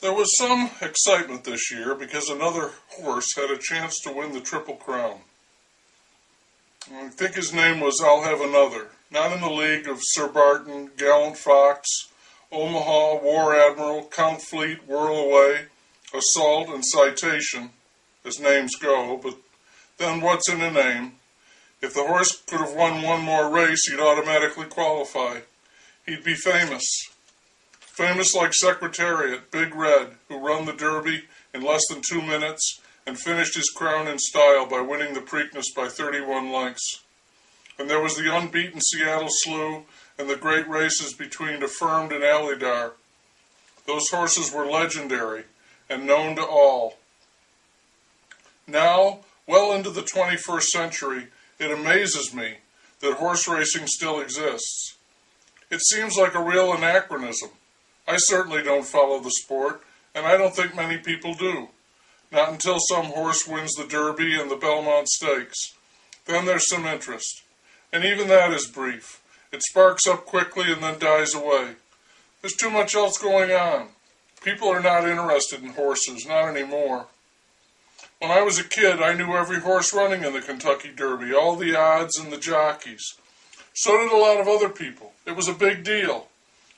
There was some excitement this year because another horse had a chance to win the Triple Crown. I think his name was I'll Have Another. Not in the league of Sir Barton, Gallant Fox, Omaha, War Admiral, Count Fleet, Whirl Away, Assault, and Citation, as names go, but then what's in a name? If the horse could have won one more race, he'd automatically qualify. He'd be famous. Famous like Secretariat, Big Red, who run the Derby in less than 2 minutes and finished his crown in style by winning the Preakness by 31 lengths. And there was the unbeaten Seattle Slew and the great races between Affirmed and Alydar. Those horses were legendary and known to all. Now, well into the 21st century, it amazes me that horse racing still exists. It seems like a real anachronism. I certainly don't follow the sport, and I don't think many people do. Not until some horse wins the Derby and the Belmont Stakes. Then there's some interest. And even that is brief. It sparks up quickly and then dies away. There's too much else going on. People are not interested in horses, not anymore. When I was a kid, I knew every horse running in the Kentucky Derby, all the odds and the jockeys. So did a lot of other people. It was a big deal.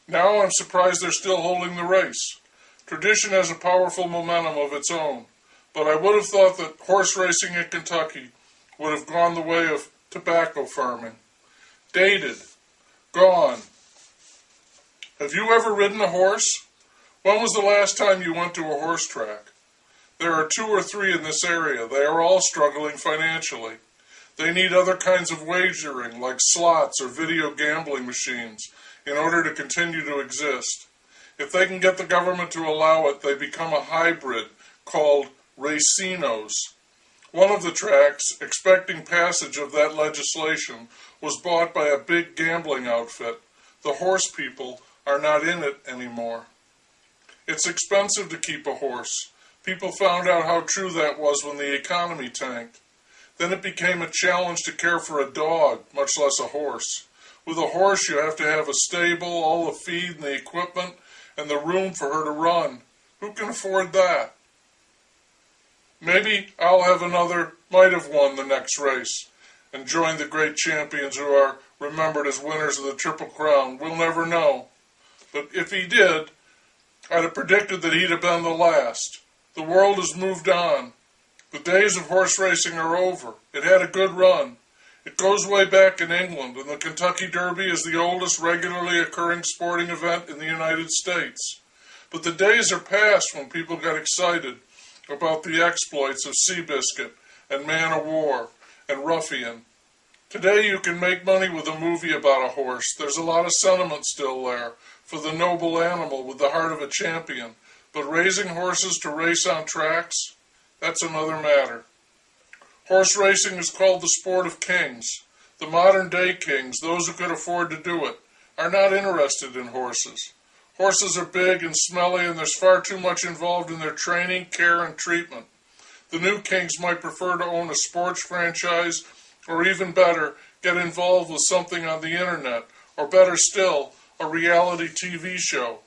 Now I'm surprised they're still holding the race. Tradition has a powerful momentum of its own, but I would have thought that horse racing in Kentucky would have gone the way of tobacco farming. Dated. Gone. Have you ever ridden a horse? When was the last time you went to a horse track? There are 2 or 3 in this area. They are all struggling financially. They need other kinds of wagering, like slots or video gambling machines, in order to continue to exist. If they can get the government to allow it, they become a hybrid called racinos. One of the tracks, expecting passage of that legislation, was bought by a big gambling outfit. The horse people are not in it anymore. It's expensive to keep a horse. People found out how true that was when the economy tanked. Then it became a challenge to care for a dog, much less a horse. With a horse, you have to have a stable, all the feed and the equipment, and the room for her to run. Who can afford that? Maybe I'll Have Another might have won the next race and joined the great champions who are remembered as winners of the Triple Crown. We'll never know. But if he did, I'd have predicted that he'd have been the last. The world has moved on. The days of horse racing are over. It had a good run. It goes way back in England, and the Kentucky Derby is the oldest regularly occurring sporting event in the United States. But the days are past when people got excited about the exploits of Seabiscuit and Man o' War and Ruffian. Today you can make money with a movie about a horse. There's a lot of sentiment still there for the noble animal with the heart of a champion. But raising horses to race on tracks, that's another matter. Horse racing is called the sport of kings. The modern-day kings, those who could afford to do it, are not interested in horses. Horses are big and smelly, and there's far too much involved in their training, care, and treatment. The new kings might prefer to own a sports franchise, or even better, get involved with something on the internet, or better still, a reality TV show.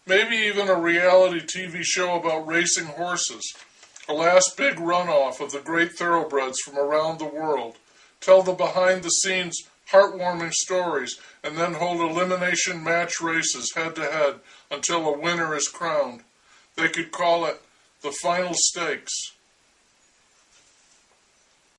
Maybe even a reality TV show about racing horses. A last big runoff of the great thoroughbreds from around the world. Tell the behind-the-scenes, heartwarming stories, and then hold elimination match races head-to-head until a winner is crowned. They could call it the final stakes.